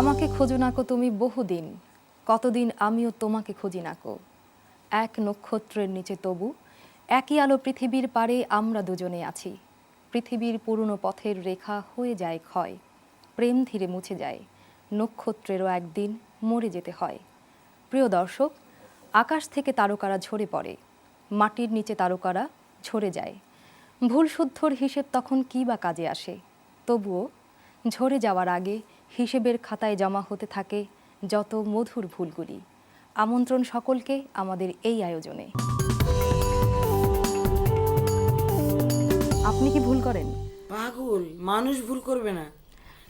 আমাকে খোঁজো নাকো তুমি বহুদিন, কতদিন আমিও তোমাকে খুঁজি নাকো। এক নক্ষত্রের নিচে তবু একই আলো পৃথিবীর পারে আমরা দুজনে আছি। পৃথিবীর পুরনো পথের রেখা হয়ে যায় ক্ষয়, প্রেম ধীরে মুছে যায়, নক্ষত্রেরও একদিন মরে যেতে হয়। প্রিয় দর্শক, আকাশ থেকে তারকারা ঝরে পড়ে, মাটির নিচে তারকারা ঝরে যায়। ভুল শুদ্ধর হিসেব তখন কী বা কাজে আসে? তবুও ঝরে যাওয়ার আগে হিসেবের খাতায় জমা হতে থাকে যত মধুর ভুলগুলি। আমন্ত্রণ সকলকে আমাদের এই আয়োজনে। আপনি কি ভুল করেন? পাগল মানুষ ভুল করবে না,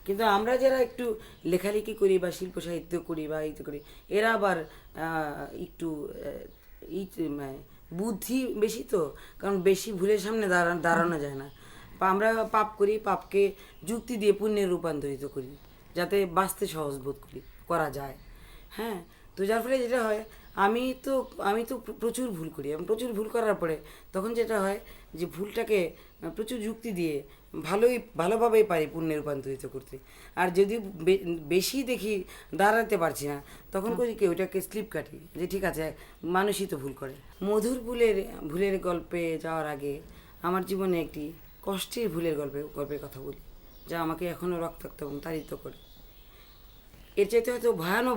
কিন্তু আমরা যারা একটু লেখালেখি করি বা শিল্প সাহিত্য করি বা এই করি, এরা আবার একটু মানে বুদ্ধি বেশি, তো কারণ বেশি ভুলের সামনে দাঁড়ানো যায় না। আমরা পাপ করি, পাপকে যুক্তি দিয়ে পুণ্যে রূপান্তরিত করি যাতে বাঁচতে সহজ বোধ করা যায়। হ্যাঁ, তো যার ফলে যেটা হয়, আমি তো প্রচুর ভুল করি এবং প্রচুর ভুল করার পরে তখন যেটা হয় যে ভুলটাকে প্রচুর যুক্তি দিয়ে ভালোভাবেই পারি পুণ্যে রূপান্তরিত করতে। আর যদি বেশি দেখি দাঁড়াতে পারছি না, তখন করি কি ওইটাকে স্লিপ কাটি যে ঠিক আছে, মানুষই তো ভুল করে। মধুর ভুলের গল্পে যাওয়ার আগে আমার জীবনে একটি কষ্টের গল্পের কথা বলি, যা আমাকে এখনও রক্তাক্ত এবং তাড়িত করে। এর চাইতে হয়তো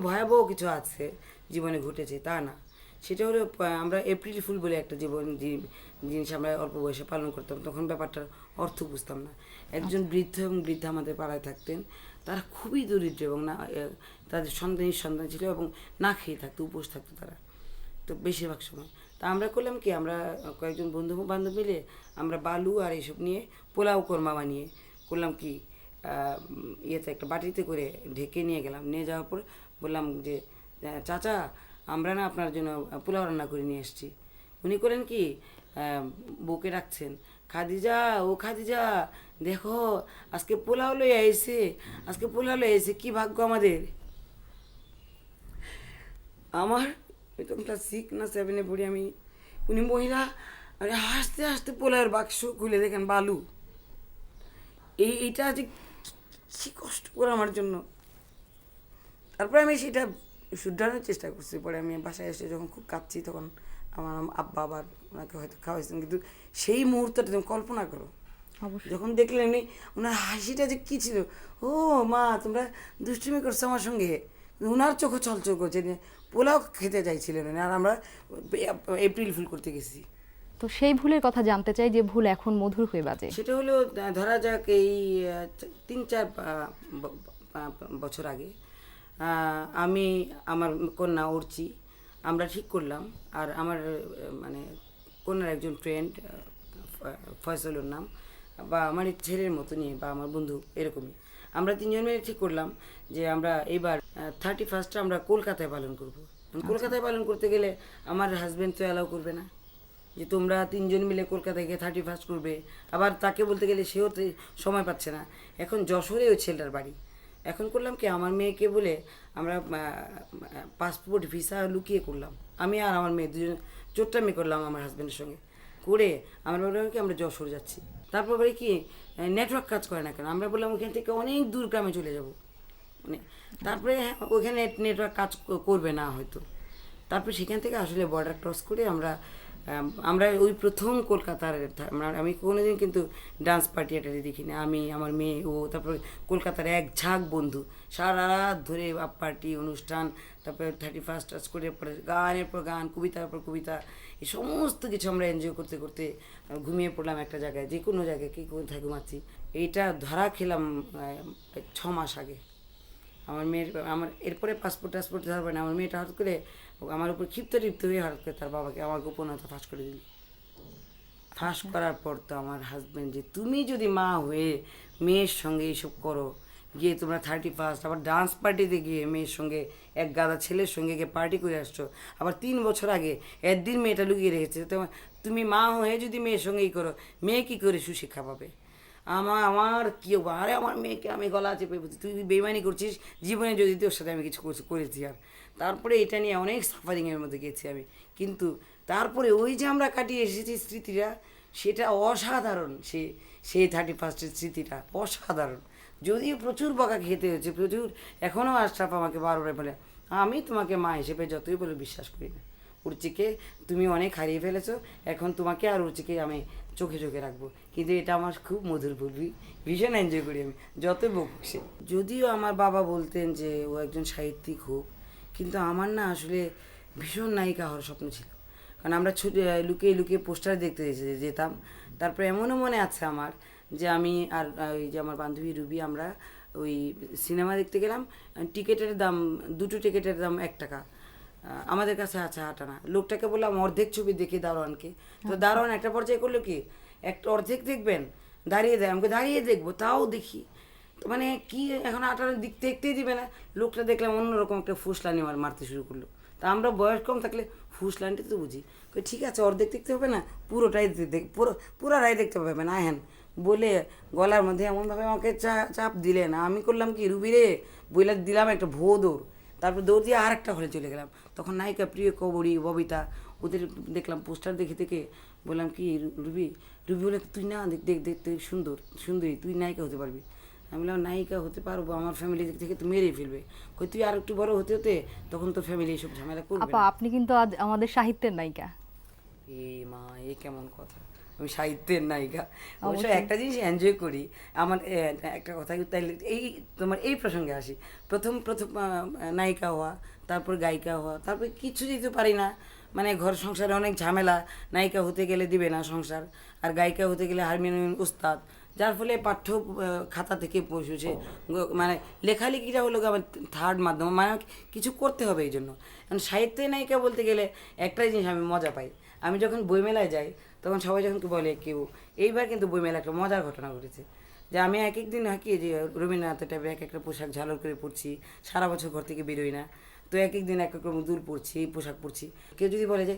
ভয়াবহ কিছু আছে জীবনে ঘটেছে তা না, সেটা হলো আমরা এপ্রিল ফুল বলে একটা জিনিস আমরা অল্প বয়সে পালন করতাম। তখন ব্যাপারটার অর্থ বুঝতাম না। একজন বৃদ্ধ এবং বৃদ্ধা আমাদের পাড়ায় থাকতেন। তারা খুবই দরিদ্র এবং না তাদের সন্তান ছিল এবং না খেয়ে থাকতো, উপোস থাকতো তারা তো বেশিরভাগ সময়। তা আমরা করলাম কি, আমরা কয়েকজন বন্ধু বান্ধব মিলে আমরা বালু আর এইসব নিয়ে পোলাও কোরমা বানিয়ে করলাম কি, ইয়েতে একটা বাটিতে করে ঢেকে নিয়ে গেলাম। নিয়ে যাওয়ার পর বললাম যে চাচা, আমরা না আপনার জন্য পোলাও রান্না করে নিয়ে এসেছি। উনি করেন কি, বউকে ডাকছেন, খাদিজা ও খাদিজা দেখো আজকে পোলাও লইয়া এসে, কি ভাগ্য আমাদের। আমার তখন ক্লাস 6 না 7 পড়ি আমি। উনি মহিলা হাসতে হাসতে পোলাওয়ের বাক্স খুলে দেখেন বালু। এইটা যে কি কষ্ট করে আমার জন্য। তারপরে আমি সেটা শুধরানোর চেষ্টা করছি। পরে আমি বাসায় এসে যখন খুব কাঁদছি, তখন আমার আব্বা আবার ওনাকে হয়তো খাওয়াইছেন, কিন্তু সেই মুহূর্তটা তুমি কল্পনা করো, যখন দেখলেন এমনি ওনার হাসিটা যে কী ছিল। ও মা, তোমরা দুষ্টুমি করছো আমার সঙ্গে। ওনার চোখও ছলচল করছে, পোলাও খেতে চাইছিলেন আর আমরা এপ্রিল ফুল করতে গেছি। তো সেই ভুলের কথা জানতে চাই, যে ভুল এখন মধুর হয়ে বাজে। সেটা হলো, ধরা যাক এই 3-4 বছর আগে আমি আমার কন্যা অর্চি আমরা ঠিক করলাম, আর আমার মানে কন্যার একজন ফ্রেন্ড ফয়সলের নাম, বা আমার ছেলের মতনই বা আমার বন্ধু এরকমই, আমরা 3জন মিলে ঠিক করলাম যে আমরা এইবার 31st আমরা কলকাতায় পালন করব। কলকাতায় পালন করতে গেলে আমার হাজব্যান্ড তো অ্যালাউ করবে না যে তোমরা 3জন মিলে কলকাতায় গিয়ে 31st করবে। আবার তাকে বলতে গেলে সেও তো সময় পাচ্ছে না। এখন যশোরে ওই ছেলেটার বাড়ি। এখন করলাম কি, আমার মেয়েকে বলে আমরা পাসপোর্ট ভিসা লুকিয়ে করলাম। আমি আর আমার মেয়ে দুজন চোট্টামি করলাম আমার হাজব্যান্ডের সঙ্গে করে। আমরা বললাম কি আমরা যশোর যাচ্ছি। তারপর বলি কি, নেটওয়ার্ক কাজ করে না কেন। আমরা বললাম ওখান থেকে অনেক দূর গ্রামে চলে যাব, মানে তারপরে ওখানে নেটওয়ার্ক কাজ করবে না হয়তো। তারপর সেখান থেকে আসলে বর্ডার ক্রস করে আমরা ওই প্রথম কলকাতার, আমি কোনোদিন কিন্তু ডান্স পার্টি আটারি দেখিনি। আমি, আমার মেয়ে, ও, তারপরে কলকাতার এক ঝাঁক বন্ধু সারা রাত ধরে পার্টি অনুষ্ঠান, তারপরে 31st করে পরে গানের পর গান, কবিতার পর কবিতা, এই সমস্ত কিছু আমরা এনজয় করতে করতে ঘুমিয়ে পড়লাম একটা জায়গায়, যে কোনো জায়গায় কি কোথায় ঘুমাচ্ছি। এইটা ধরা খেলাম 6 মাস আগে। আমার এরপরে পাসপোর্ট ধরবে না, আমার মেয়েটা হঠাৎ করে আমার উপর ক্ষিপ্ত হয়ে হঠাৎ করে তার বাবাকে আমার গোপনতা ফাঁস করে দিল। ফাঁস করার পর তো আমার হাজব্যান্ড, যে তুমি যদি মা হয়ে মেয়ের সঙ্গে এইসব করো, গিয়ে তোমরা 31st আবার ডান্স পার্টিতে গিয়ে মেয়ের সঙ্গে এক গাদা ছেলের সঙ্গে গিয়ে পার্টি করে আসছো, আবার 3 বছর আগে একদিন মেয়েটা লুকিয়ে রেখেছে, তুমি মা হয়ে যদি মেয়ের সঙ্গে ই করো, মেয়ে কী করে সুশিক্ষা পাবে? আমার কি আরে আমার মেয়েকে আমি গলা চেপে বলছি, তুই বেইমানি করছিস, জীবনে যদি তোর সাথে আমি কিছু করেছি। আর তারপরে এটা নিয়ে অনেক সাফারিংয়ের মধ্যে গেছি আমি, কিন্তু তারপরে ওই যে আমরা কাটিয়ে এসেছি স্মৃতিটা, সেটা অসাধারণ। সেই 31st স্মৃতিটা অসাধারণ। যদিও প্রচুর বকা খেতে হয়েছে, প্রচুর। এখনও আশরাফ আমাকে বারবার বলে, আমি তোমাকে মা হিসেবে যতই বলে বিশ্বাস করি না। উর্চিকে তুমি অনেক হারিয়ে ফেলেছো, এখন তোমাকে আর উর্চিকে আমি চোখে চোখে রাখবো। কিন্তু এটা আমার খুব মধুর ভুলবি, ভীষণ এনজয় করি আমি যতই বকুক সে। যদিও আমার বাবা বলতেন যে ও একজন সাহিত্যিক হোক, কিন্তু আমার না আসলে ভীষণ নায়িকা হওয়ার স্বপ্ন ছিল। কারণ আমরা লুকিয়ে লুকিয়ে পোস্টার দেখতে যেতাম। তারপরে এমনও মনে আছে আমার যে আমি আর ওই যে আমার বান্ধবী রুবি, আমরা ওই সিনেমা দেখতে গেলাম, টিকিটের দাম, দুটো টিকিটের দাম 1 টাকা। আমাদের কাছে আছে 8 আনা। লোকটাকে বললাম অর্ধেক ছবি দেখি দারোয়ানকে, তো দারোয়ান একটা পর্যায়ে করলো কি, একটা অর্ধেক দেখবেন, দাঁড়িয়ে দেয়। আমাকে দাঁড়িয়ে দেখবো, তাও দেখি। তো মানে কি, এখন 8 আনা দেখতেই দিবে না। লোকটা দেখলাম অন্যরকম একটা ফুসলানি মারতে শুরু করলো। তা আমরা বয়স কম থাকলে ফুসলানিটা তো বুঝি, ঠিক আছে অর্ধেক দেখতে হবে না, পুরোটাই পুরোটাই দেখতে হবে না, হ্যাঁ বলে গলার মধ্যে এমনভাবে আমাকে চাপ দিলেন। আমি করলাম কি, রুবিরে বইলা দিলাম একটা দৌড়। তারপর দৌড় দিয়ে আর একটা হলে চলে গেলাম। তখন নায়িকা প্রিয় কবরী, ববিতা, ওদের দেখলাম পোস্টার দেখে দেখে বললাম কি, রুবি বলে তুই না দেখতে সুন্দরী, তুই নায়িকা হতে পারবি। আমি বললাম নায়িকা হতে পারবো, আমার ফ্যামিলি থেকে তো মেরেই ফেলবে। কই তুই আর একটু বড় হতে হতে তখন তোর ফ্যামিলি এইসব ঝামেলা করবে আপা, না। আপনি কিন্তু আজ আমাদের সাহিত্যের নায়িকা। এ মা, এ কেমন কথা, আমি সাহিত্যের নায়িকা? অবশ্য অবশ্যই। একটা জিনিস এনজয় করি। আমার একটা কথা, তাইলে এই তোমার এই প্রসঙ্গে আসি। প্রথম নায়িকা হওয়া, তারপর গায়িকা হওয়া, তারপর কিছু দিতে পারি না। মানে ঘর সংসারে অনেক ঝামেলা, নায়িকা হতে গেলে দিবে না সংসার, আর গায়িকা হতে গেলে হারমোনিয়াম উস্তাদ। যার ফলে পাঠ্য খাতা থেকে বসেছে, মানে লেখালেখিটা হলো আমার থার্ড মাধ্যম, মানে কিছু করতে হবে এই জন্য। কারণ সাহিত্যের নায়িকা বলতে গেলে একটাই জিনিস আমি মজা পাই। আমি যখন বইমেলায় যাই, তখন সবাই যখন বলে কেউ, এইবার কিন্তু বইমেলা একটা মজার ঘটনা ঘটেছে, যে আমি এক একদিন কি যে রবীন্দ্রনাথের টাইপের এক একটা পোশাক ঝালর করে পরছি, সারা বছর ঘর থেকে বেরোই না, তো এক একদিন এক এক রকম দুল পরছি, পোশাক পরছি। কেউ যদি বলে যে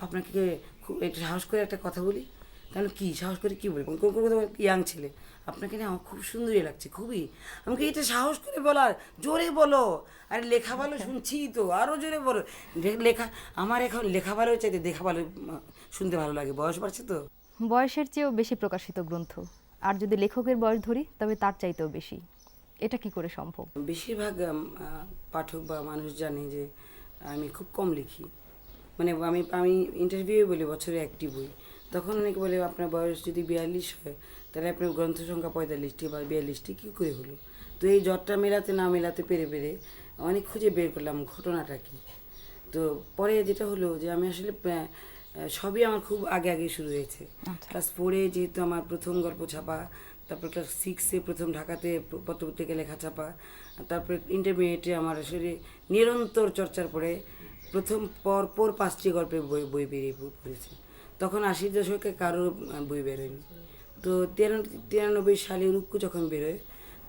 আপনাকে খুব একটু সাহস করে একটা কথা বলি, তাহলে কি সাহস করে কী বলবো, কোন ইয়াং ছেলে, আপনাকে না আমার খুব সুন্দরই লাগছে খুবই, আমাকে এটা সাহস করে বলার, জোরে বলো। আরে লেখা ভালো শুনছি তো, আরও জোরে বলো। লেখা আমার এখন লেখা ভালো চাইতে দেখা ভালো, শুনতে ভালো লাগে, বয়স বাড়ছে তো। বয়সের চেয়েও বেশি প্রকাশিত গ্রন্থ, আর যদি লেখকের বয়স ধরি তবে তার চাইতেও বেশি। এটা কি করে সম্ভব? বেশিরভাগ পাঠক বা মানুষ জানে যে আমি খুব কম লিখি। মানে আমি ইন্টারভিউ বলি বছরে 1টি বই। তখন অনেকে বলে আপনার বয়স যদি 42 হয়, তাহলে আপনার গ্রন্থ সংখ্যা 45টি বা 42টি কী করে হলো? তো এই জটটা মেলাতে পেরে অনেক খুঁজে বের করলাম ঘটনাটা কী। তো পরে যেটা হলো যে আমি আসলে সবই আমার খুব আগে শুরু হয়েছে। ক্লাস 4-এ যেহেতু আমার প্রথম গল্প ছাপা, তারপর ক্লাস 6-এ প্রথম ঢাকাতে পত্রপত্রিকা লেখা ছাপা, তারপরে ইন্টারমিডিয়েটে আমার আসলে নিরন্তর চর্চার পরে প্রথম পর 5টি গল্পের বই বেরিয়ে পড়েছে। তখন 80-র দশকে কারো বই বেরোয়নি। তো 93 সালে রুক্কু যখন বেরোয়,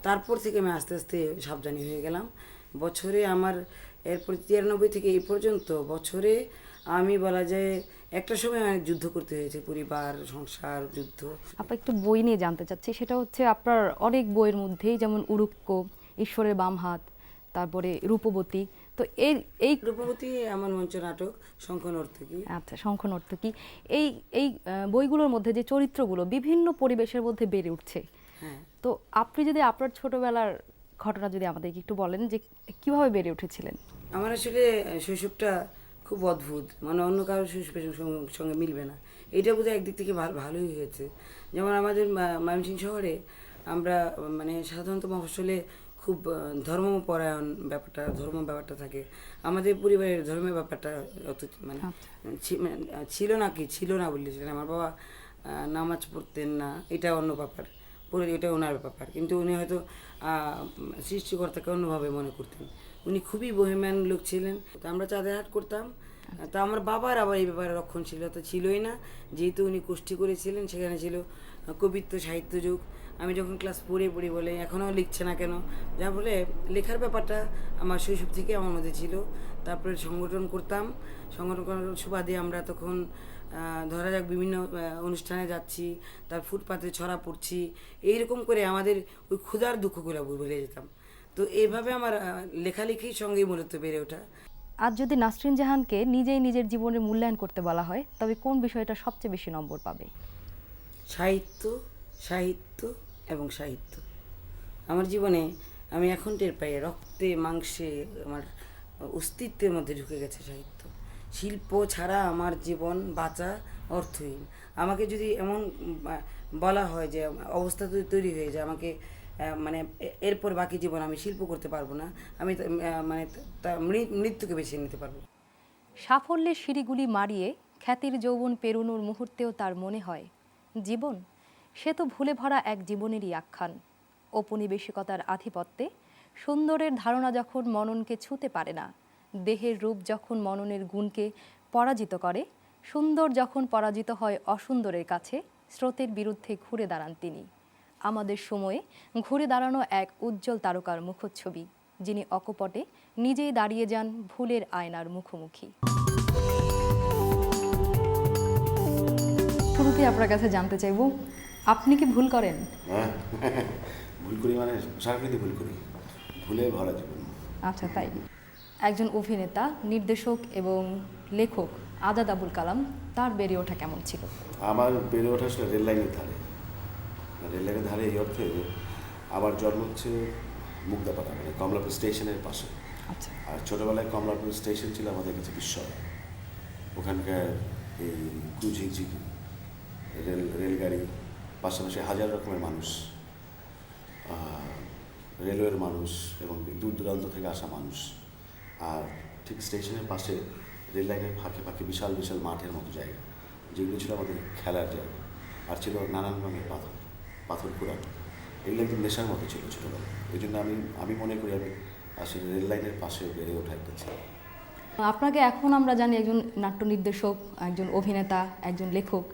তারপর থেকে আমি আস্তে আস্তে সাবধানী হয়ে গেলাম। বছরে আমার এরপর 93 থেকে এই পর্যন্ত বছরে আমি বলা যায় একটা সময় অনেক যুদ্ধ করতে হয়েছে, পরিবার, সংসার, যুদ্ধ। আপা, একটু বই নিয়ে জানতে চাচ্ছি। সেটা হচ্ছে আপনার অনেক বইয়ের মধ্যেই, যেমন উড়ুক্কো, ঈশ্বরের বাম হাত, তারপরে রূপবতী। তো এই রূপবতী আমার মঞ্চ নাটক, শঙ্খ নর্তকী। আচ্ছা, শঙ্খ নর্তকী। এই এই বইগুলোর মধ্যে যে চরিত্রগুলো বিভিন্ন পরিবেশের মধ্যে বেড়ে উঠছে, হ্যাঁ, তো আপনি যদি আপনার ছোটবেলার ঘটনা যদি আমাদেরকে একটু বলেন যে কিভাবে বেড়ে উঠেছিলেন। আমার আসলে শৈশবটা খুব অদ্ভুত, মানে অন্য কারোর শৈশবের সঙ্গে মিলবে না। এটা বোধহয় একদিক থেকে ভালোই হয়েছে। যেমন আমাদের ময়মনসিংহ শহরে আমরা মানে সাধারণত মফস্বলে খুব ধর্মপরায়ণ ব্যাপারটা থাকে। আমাদের পরিবারের ধর্মের ব্যাপারটা অত মানে ছিল না বললেছিলেন। আমার বাবা নামাজ পড়তেন না, এটা অন্য ব্যাপার, এটা ওনার ব্যাপার। কিন্তু উনি হয়তো সৃষ্টিকর্তাকে অন্যভাবে মনে করতেন। উনি খুবই বহিম্যান লোক ছিলেন। তো আমরা চাঁদের হাট করতাম। তা আমার বাবার আবার এই ব্যাপারে রক্ষণশীলতা ছিলই না, যেহেতু উনি কুষ্টি করেছিলেন, সেখানে ছিল কবিত্ব সাহিত্য যুগ। আমি যখন ক্লাস 4-এ পড়ি বলে এখনও লিখছে না কেন, যার ফলে লেখার ব্যাপারটা আমার শৈশব থেকে আমার মধ্যে ছিল। তারপরে সংগঠন করার সুবাদে আমরা তখন ধরা যাক বিভিন্ন অনুষ্ঠানে যাচ্ছি, তার ফুটপাতে ছড়া পড়ছি, এইরকম করে আমাদের ওই ক্ষুধার দুঃখগুলো ভুলে যেতাম। তো এইভাবে আমার লেখালেখির সঙ্গেই মূলত বেড়ে ওঠা। আজ যদি নাসরিন জাহানকে নিজেই নিজের জীবনে মূল্যায়ন করতে বলা হয়, তবে কোন বিষয়টা সবচেয়ে বেশি নম্বর পাবে? সাহিত্য, সাহিত্য এবং সাহিত্য। আমার জীবনে আমি এখন টের পাই রক্তে মাংসে আমার অস্তিত্বের মধ্যে ঢুকে গেছে সাহিত্য। শিল্প ছাড়া আমার জীবন বাঁচা অর্থহীন। আমাকে যদি এমন বলা হয় যে অবস্থা তৈরি হয়ে যায় আমাকে মানে এরপর বাকি জীবন আমি শিল্প করতে পারবো না, আমি মানে মৃত্যুকে বেছে নিতে পারবো। সাফল্যের সিঁড়িগুলি মারিয়ে খ্যাতির যৌবন পেরোনোর মুহূর্তেও তার মনে হয় জীবন সে তো ভুলে ভরা এক জীবনেরই আখ্যান। ঔপনিবেশিকতার আধিপত্যে সুন্দরের ধারণা যখন মননকে ছুঁতে পারে না, দেহের রূপ যখন মননের গুণকে পরাজিত করে, সুন্দর যখন পরাজিত হয় অসুন্দরের কাছে, স্রোতের বিরুদ্ধে ঘুরে দাঁড়ান তিনি। আমাদের সময়ে ঘুরে দাঁড়ানো এক উজ্জ্বল তারকার মুখচ্ছবি, যিনি অকপটে নিজেই দাঁড়িয়ে যান ভুলের আয়নার মুখোমুখি। শুরুতে আপনার কাছে জানতে চাইব, আপনি কি ভুল করেন? হ্যাঁ, ভুল করি মানে সারাক্ষণই ভুল করি, ভুলে ভরা জীবন। আচ্ছা, তাই। একজন অভিনেতা, নির্দেশক এবং লেখক আজাদ আবুল কালাম, তার বেড়ে ওঠা কেমন ছিল? আমার বেড়ে ওঠা আসলে রেল লাইনের ধারে। রেল লাইনের ধারে এই অর্থে আমার জন্ম হচ্ছে মুগদাপাড়া, মানে কমলাপুর স্টেশনের পাশে। আচ্ছা। আর ছোটোবেলায় কমলাপুর স্টেশন ছিল আমাদের কাছে বিস্ময়। ওখানকার এই কুঝিঝিঝি রেলগাড়ি, পাশাপাশি হাজার রকমের মানুষ, রেলওয়ের মানুষ এবং দূর দূরান্ত থেকে আসা মানুষ। আর ঠিক স্টেশনের পাশে রেল লাইনের ফাঁকে ফাঁকে বিশাল বিশাল মাঠের মতো জায়গা, যেগুলো ছিল আমাদের খেলার জায়গা। আর ছিল নানান রঙের পাথর কুড়ানো। এগুলো একদম নেশার মতো ছিল ছোটোবেলা। এই জন্য আমি মনে করি আমি আসলে রেল লাইনের পাশে বেড়ে ওঠা একটা ছিল। আপনাকে এখন আমরা জানি একজন নাট্য নির্দেশক, একজন অভিনেতা, একজন লেখক,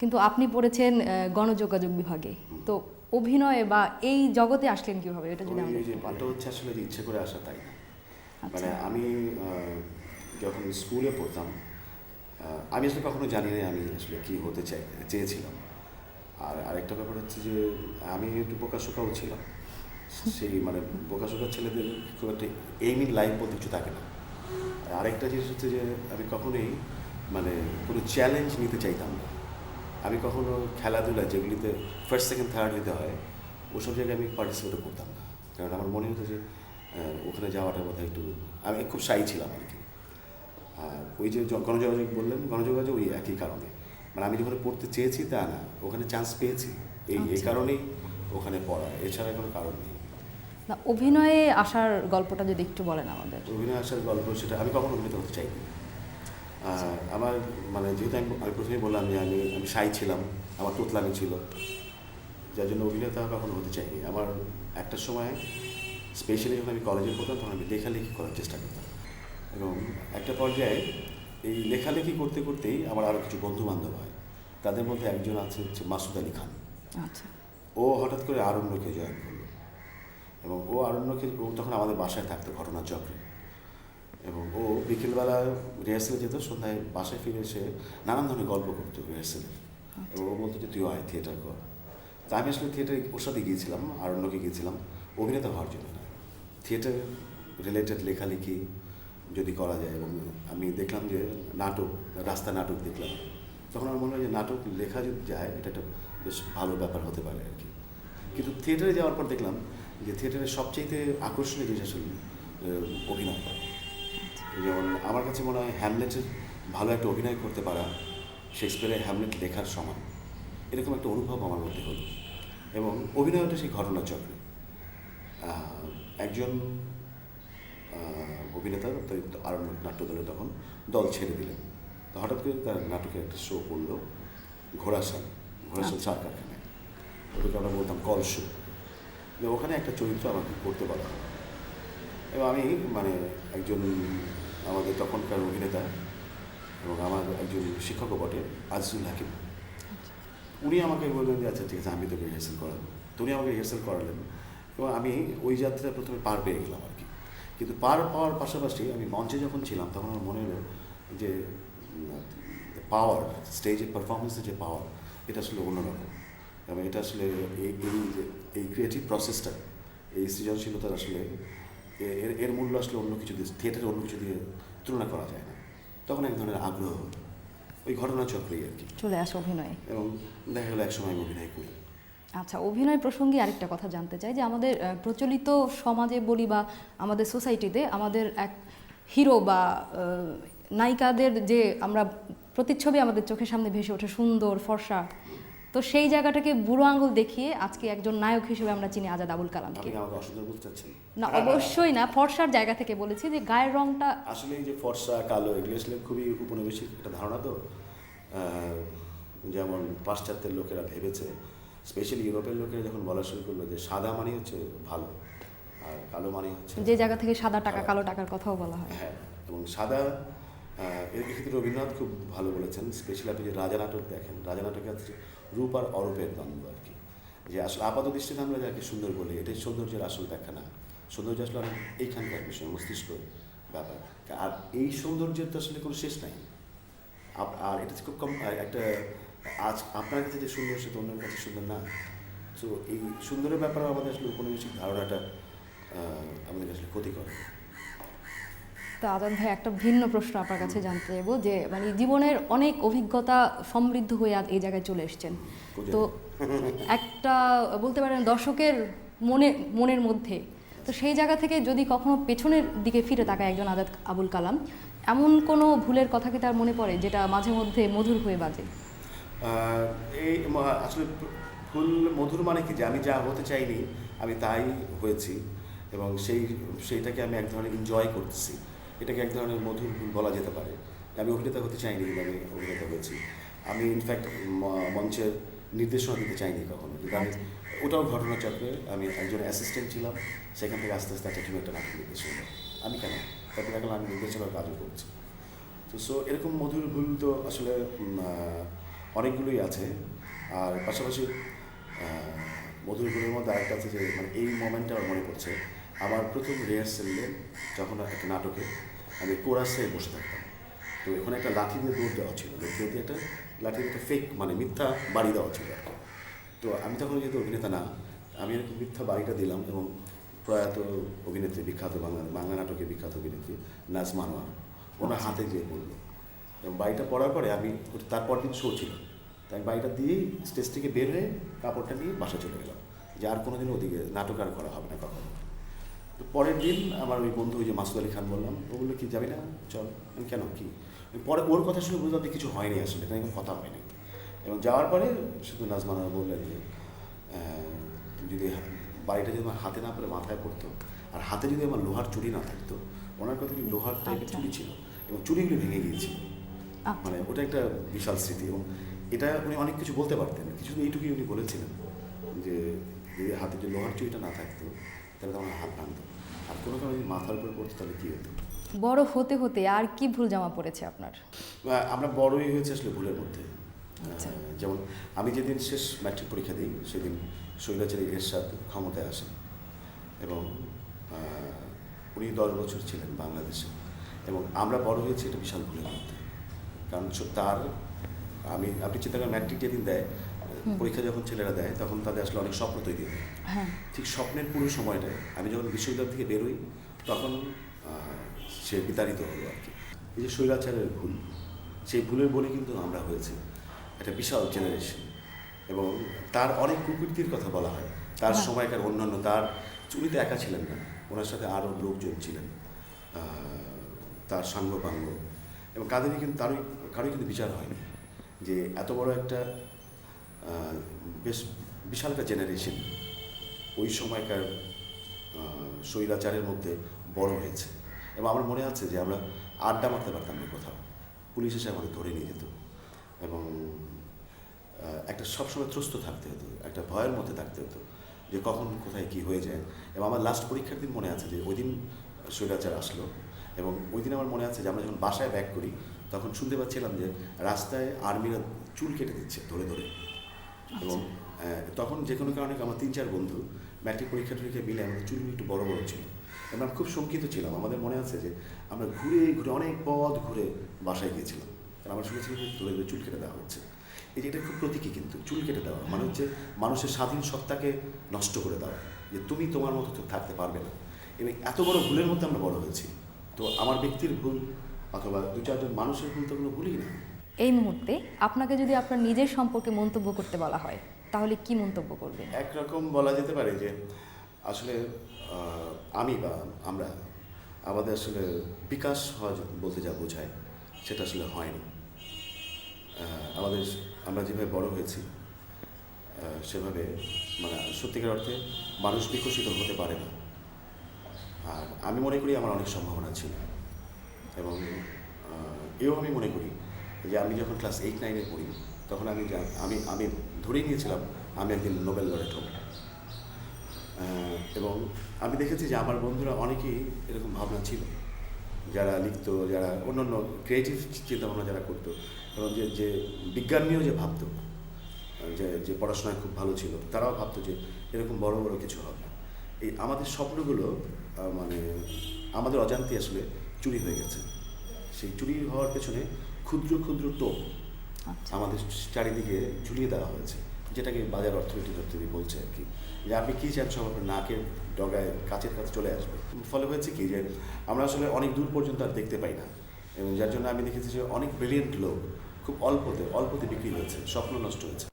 কিন্তু আপনি পড়েছেন গণযোগাযোগ বিভাগে। তো অভিনয় বা এই জগতে আসলেন কিভাবে, এটা যদি আমাদের একটু বলেন। এটা হচ্ছে আসলে ইচ্ছে করে আসা, তাই না? আচ্ছা। মানে আমি যখন স্কুলে পড়তাম, আমি আসলে কখনো জানি না আমি আসলে কী হতে চেয়েছিলাম। আর আরেকটা ব্যাপার হচ্ছে যে আমি একটু বোকাশোকাও ছিলাম। সেই মানে বোকাশোকা ছেলেদের খুব একটা এইম ইন লাইফ বলতে কিছু থাকে না। আর আরেকটা জিনিস হচ্ছে যে আমি কখনোই মানে কোনো চ্যালেঞ্জ নিতে চাইতাম না। আমি কখনো খেলাধুলা যেগুলিতে ফার্স্ট সেকেন্ড থার্ড হতে হয় ওসব জায়গায় আমি পার্টিসিপেটও করতাম না, কারণ আমার মনে হতো যে ওখানে যাওয়াটা বোধহয় একটু, আমি খুব শাই ছিলাম আর কি। আর ওই যে গণযোগাযোগ বললেন, গণযোগাযোগ ওই একই কারণে, মানে আমি যখন পড়তে চেয়েছি তা না, ওখানে চান্স পেয়েছি এই কারণেই ওখানে পড়া, এছাড়া কোনো কারণ নেই। না, অভিনয়ে আসার গল্পটা যদি একটু বলেন আমাদের। অভিনয় আসার গল্প, সেটা আমি কখনো অভিনেতা হতে চাইনি। আমার মানে যেহেতু আমি প্রথমেই বললাম যে আমি শাই ছিলাম, আমার তোতলামি ছিল, যার জন্য অভিনেতা কখনো হতে চাইনি। আমার একটা সময় স্পেশালি যখন আমি কলেজে পড়তাম তখন আমি লেখালেখি করার চেষ্টা করতাম, এবং একটা পর্যায়ে এই লেখালেখি করতে করতেই আমার আরও কিছু বন্ধু বান্ধব হয়। তাদের মধ্যে একজন আছে হচ্ছে মাসুদ আলী খান। আচ্ছা। ও হঠাৎ করে আরণ্যকে জয়েন করলো, এবং ও তখন আমাদের বাসায় থাকতো ঘটনার চক্রে, এবং ও বিকেলবেলা রিহার্সেলে যেত, সন্ধ্যায় বাসায় ফিরে এসে নানান ধরনের গল্প করতো রিহার্সেলে, এবং ও বলতো যে তুই আয় থিয়েটার কর। তা আমি আসলে থিয়েটারে ওর সাথে গিয়েছিলাম, আরণ্যকে গিয়েছিলাম অভিনেতা হওয়ার জন্য না, থিয়েটার রিলেটেড লেখালেখি যদি করা যায়। এবং আমি দেখলাম যে নাটক, রাস্তা নাটক দেখলাম, তখন আমার মনে হয় যে নাটক লেখা যদি যায় এটা একটা বেশ ভালো ব্যাপার হতে পারে আর কি। কিন্তু থিয়েটারে যাওয়ার পর দেখলাম যে থিয়েটারের সবচেয়ে আকর্ষণীয় জিনিস আসলে অভিনয়। যেমন আমার কাছে মনে হয় হ্যামলেটের ভালো একটা অভিনয় করতে পারা শেক্সপিয়ারের হ্যামলেট লেখার সমান, এরকম একটা অনুভব আমার মধ্যে হলো। এবং অভিনয়টা সেই ঘটনার চক্রে একজন অভিনেতা আরণ্য নাট্যদলে তখন দল ছেড়ে দিলেন। তো হঠাৎ করে তার নাটকের একটা শো করলো ঘোড়াশাল চার কারখানায়, ওটাকে আমরা বলতাম কল শো। ওখানে একটা চরিত্র আমাকে করতে বলা হয়, এবং আমি মানে একজন আমাদের তখনকার অভিনেতা এবং আমার একজন শিক্ষকও বটে আজিজুল হাকিম, উনি আমাকে বললেন যে আচ্ছা ঠিক আছে আমি তোকে রিহার্সেল করাবো। তো উনি আমাকে রিহার্সেল করালেন, এবং আমি ওই যাত্রায় প্রথমে পার পেয়ে গেলাম আর কি। কিন্তু পার পাওয়ার পাশাপাশি আমি মঞ্চে যখন ছিলাম তখন আমার মনে হলো যে পাওয়ার, স্টেজের পারফরমেন্সের যে পাওয়ার, এটা আসলে অন্যরকম। এবং এটা আসলে এই ক্রিয়েটিভ প্রসেসটা, এই সৃজনশীলতার আসলে এর মূল্য আসলে অন্য কিছু দিয়ে, থিয়েটারের অন্য কিছু দিয়ে তুলনা করা যায় না। তখন এক ধরনের আগ্রহ, ওই ঘটনা চক্রেই আর কি চলে আসে অভিনয়ে, এবং দেখা গেলো একসময় আমি অভিনয় করি। আচ্ছা, অভিনয় প্রসঙ্গে আরেকটা কথা জানতে চাই যে আমাদের প্রচলিত সমাজে বলি বা আমাদের সোসাইটিতে আমাদের এক হিরো বা নায়িকাদের যে আমরা প্রতিচ্ছবি আমাদের চোখের সামনে ভেসে ওঠে সুন্দর ফর্সা, তো সেই জায়গাটাকে বুড়ো আঙুল দেখিয়ে আজকে একজন নায়ক হিসেবে আমরা চিনি আজাদ আবুল কালামকে। আপনি আমাকে অসুন্দর বলতে চাচ্ছেন? না, অবশ্যই না, ফর্সার জায়গা থেকে বলেছি যে গায়ের রংটা আসলে এই যে ফর্সা কালো এগুলো আসলে খুবই উপনিবেশিক একটা ধারণা। তো যেমন পাশ্চাত্যের লোকেরা ভেবেছে, স্পেশালি ইউরোপের লোকেরা যখন বলা শুরু করলো যে সাদা মানে হচ্ছে ভালো আর কালো মানে হচ্ছে, যে জায়গা থেকে সাদা টাকা কালো টাকার কথাও বলা হয়। হ্যাঁ, এবং সাদা এক্ষেত্রে রবীন্দ্রনাথ খুব ভালো বলেছেন। স্পেশালি আপনি যে রাজা নাটক দেখেন, রাজা নাটকে হচ্ছে রূপ আর অরূপের দ্বন্দ্ব আর কি। যে আসলে আপাত দৃষ্টিতে আমরা যাকে সুন্দর বলি, এটাই সৌন্দর্যের আসল ব্যাখ্যা না। সৌন্দর্য আসলে অনেক এইখানকার বিষয়, মস্তিষ্ক ব্যাপার। আর এই সৌন্দর্যের তো আসলে কোনো শেষ নাই। আর এটা খুব কম একটা, আজ আপনার কাছে যে সুন্দর সে তো অন্যের কাছে সুন্দর না। তো এই সুন্দরের ব্যাপারে আমাদের আসলে উপনিবেশিক ধারণাটা আমাদের আসলে ক্ষতি করে। তো আজাদ ভাই, একটা ভিন্ন প্রশ্ন আপনার কাছে জানতে চাইবো যে মানে জীবনের অনেক অভিজ্ঞতা সমৃদ্ধ হয়ে আজ এই জায়গায় চলে এসেছেন, তো একটা বলতে পারেন দর্শকের মনের মধ্যে, তো সেই জায়গা থেকে যদি কখনো পেছনের দিকে ফিরে তাকায় একজন আজাদ আবুল কালাম, এমন কোনো ভুলের কথা কি তার মনে পড়ে যেটা মাঝে মধ্যে মধুর হয়ে বাজে? এই আসলে ভুল মধুর মানে কি, যে আমি যা হতে চাইনি আমি তাই হয়েছি, এবং সেইটাকে আমি এক ধরনের এনজয় করতেছি। এটাকে এক ধরনের মধুর ভুল বলা যেতে পারে। আমি অভিনেতা হতে চাইনি কিন্তু আমি অভিনেতা হয়েছি। আমি ইনফ্যাক্ট মঞ্চের নির্দেশনা দিতে চাইনি কখনো, কিন্তু আমি ওটাও ঘটনাচক্রে আমি একজন অ্যাসিস্ট্যান্ট ছিলাম, সেখান থেকে আস্তে আস্তে একটা নাটক নির্দেশনা আমি কেন, তারপরে এখন আমি নির্দেশনার কাজও করছি। তো এরকম মধুর ভুল তো আসলে অনেকগুলোই আছে। আর পাশাপাশি মধুর ভুলের মধ্যে আরেকটা আছে যে মানে এই মোমেন্টটা আমার মনে পড়ছে, আমার প্রথম রিহার্সেলে যখন একটা নাটকে আমি কোরাসে বসে থাকতাম, তো ওখানে একটা লাঠি দিয়ে দৌড় দেওয়া ছিল, একটা লাঠি দিয়ে একটা ফেক মানে মিথ্যা বাড়ি দেওয়া ছিল। তো আমি তখন যেহেতু অভিনেতা না, আমি এরকম মিথ্যা বাড়িটা দিলাম, এবং প্রয়াত অভিনেত্রী, বিখ্যাত বাংলা নাটকের বিখ্যাত অভিনেত্রী নাজমা আনোয়ার, ওনার হাতে গিয়ে পড়লো। এবং বাড়িটা পড়ার পরে আমি তারপর দিন শো ছিল, তাই বাড়িটা দিয়েই স্টেজ থেকে বের হয়ে কাপড়টা নিয়ে বাসা চলে গেলাম, যে আর কোনো দিন ওদিকে নাটক আর করা হবে না কখনো। তো পরের দিন আমার ওই বন্ধু, ওই যে মাসুদ আলী খান বললাম, ও বললো কি যাবি না, চল। আমি কেন, কি? পরে ওর কথা শুনে বুঝলাম যে কিছু হয়নি, আসলে এখানে কোনো কথা হয়নি। এবং যাওয়ার পরে শুধু নাজমানা বললেন যে যদি বাড়িটা যদি আমার হাতে না পড়ে মাথায় পড়তো, আর হাতে যদি আমার লোহার চুড়ি না থাকতো, ওনার কথা কি লোহার টাইপের চুড়ি ছিল এবং চুড়িগুলি ভেঙে গিয়েছিল, মানে ওটা একটা বিশাল স্মৃতি। এবং এটা উনি অনেক কিছু বলতে পারতেন, কিছু এইটুকুই উনি বলেছিলেন যে যদি হাতে যে লোহার চুড়িটা না থাকতো তাহলে তো আমার হাত ভাঙতো, আর কোনো কারণে যদি মাথার উপরে পড়তো তাহলে কী হতো। বড় হতে হতে আর কি ভুল জামা পড়েছে আপনার? আমরা বড়ই হয়েছে আসলে ভুলের মধ্যে। যেমন আমি যেদিন শেষ ম্যাট্রিক পরীক্ষা দিই, সেদিন স্বৈরাচারী এরশাদ ক্ষমতায় আসেন, এবং উনি 10 বছর ছিলেন বাংলাদেশে, এবং আমরা বড় হয়েছি এটা বিশাল ভুলের মধ্যে। কারণ আপনি চিন্তা করেন, ম্যাট্রিক যেদিন দেয়, পরীক্ষা যখন ছেলেরা দেয়, তখন তাদের আসলে অনেক স্বপ্ন তৈরি হয়। ঠিক স্বপ্নের পুরো সময়টায় আমি যখন বিশ্ববিদ্যালয় থেকে বেরোই, তখন সে বিতাড়িত হলো আর কি। এই যে স্বৈরাচারের ভুল, সেই ভুলের বলে কিন্তু আমরা হয়েছি একটা বিশাল জেনারেশন, এবং তার অনেক কুকীর্তির কথা বলা হয়। তার সময়কার অন্যান্য, উনি তো একা ছিলেন না, ওনার সাথে আরও লোকজন ছিলেন, তার সাঙ্গপাঙ্গ, এবং কাদেরই কিন্তু কারোই কিন্তু বিচার হয়নি যে এত বড় একটা বেশ বিশাল একটা জেনারেশন ওই সময়কার স্বৈরাচারের মধ্যে বড় হয়েছে। এবং আমার মনে আছে যে আমরা আড্ডা মারতে পারতাম না কোথাও, পুলিশ এসে আমাদের ধরে নিয়ে যেত, এবং একটা সবসময় ত্রস্ত থাকতে হতো, একটা ভয়ের মধ্যে থাকতে হতো যে কখন কোথায় কী হয়ে যায়। এবং আমার লাস্ট পরীক্ষার দিন মনে আছে যে ওই দিন স্বৈরাচার আসলো, এবং ওই দিন আমার মনে আছে যে আমরা যখন বাসায় ব্যাক করি, তখন শুনতে পাচ্ছিলাম যে রাস্তায় আর্মিরা চুল কেটে দিচ্ছে ধরে ধরে। এবং তখন যে কোনো কারণে আমার 3-4 বন্ধু ম্যাট্রিক পরীক্ষা মিলে আমাদের চুলগুলো একটু বড় বড় ছিল, আমরা খুব শঙ্কিত ছিলাম। আমাদের মনে আছে যে আমরা ঘুরে ঘুরে অনেক পথ ঘুরে বাসায় গিয়েছিলাম, কারণ আমরা শুনেছিলাম যে ধরে ধরে চুল কেটে দেওয়া হচ্ছে। এটা খুব প্রতীকী, কিন্তু চুল কেটে দেওয়া মানে হচ্ছে মানুষের স্বাধীন সত্তাকে নষ্ট করে দেওয়া, যে তুমি তোমার মতো থাকতে পারবে না। এবং এত বড় ভুলের মধ্যে আমরা বড় হয়েছি। তো আমার ব্যক্তির ভুল অথবা 2-4 জন মানুষের ভুল তো কোনো ভুলই না। এই মুহূর্তে আপনাকে যদি আপনার নিজের সম্পর্কে মন্তব্য করতে বলা হয়, তাহলে কি মন্তব্য করবেন? একরকম বলা যেতে পারে যে আসলে আমি বা আমরা আমাদের আসলে বিকাশ হওয়া বলতে যা বোঝায় সেটা আসলে হয়নি। আমাদের আমরা যেভাবে বড় হয়েছি সেভাবে মানে সত্যিকার অর্থে মানুষ বিকশিত হতে পারে না। আর আমি মনে করি আমার অনেক সম্ভাবনা ছিল, এবং এও আমি মনে করি যে আমি যখন ক্লাস 8-9-এ পড়ি তখন আমি আমি ধরেই নিয়েছিলাম আমি একদিন নোবেল লরেট হব। এবং আমি দেখেছি যে আমার বন্ধুরা অনেকেই এরকম ভাবনা ছিল, যারা লিখতো, যারা অন্যান্য ক্রিয়েটিভ চিন্তাভাবনা যারা করতো, এবং যে বিজ্ঞান নিয়েও যে ভাবতো, যে পড়াশোনায় খুব ভালো ছিল, তারাও ভাবতো যে এরকম বড় বড় কিছু হবে। এই আমাদের স্বপ্নগুলো মানে আমাদের অজান্তে আসলে চুরি হয়ে গেছে। সেই চুরি হওয়ার পেছনে ক্ষুদ্র ক্ষুদ্র টোপ আমাদের চারিদিকে ঝুলিয়ে দেওয়া হয়েছে, যেটাকে বাজার অর্থনীতি বলছে আর কি, যে আপনি কী চান সব আপনার নাকের ডগায় কাছের কাছে চলে আসবে। ফলে হয়েছে কি যে আমরা আসলে অনেক দূর পর্যন্ত আর দেখতে পাই না, এবং যার জন্য আমি দেখেছি যে অনেক ব্রিলিয়েন্ট লোক খুব অল্পতে বিক্রি হয়েছে, স্বপ্ন নষ্ট হয়েছে।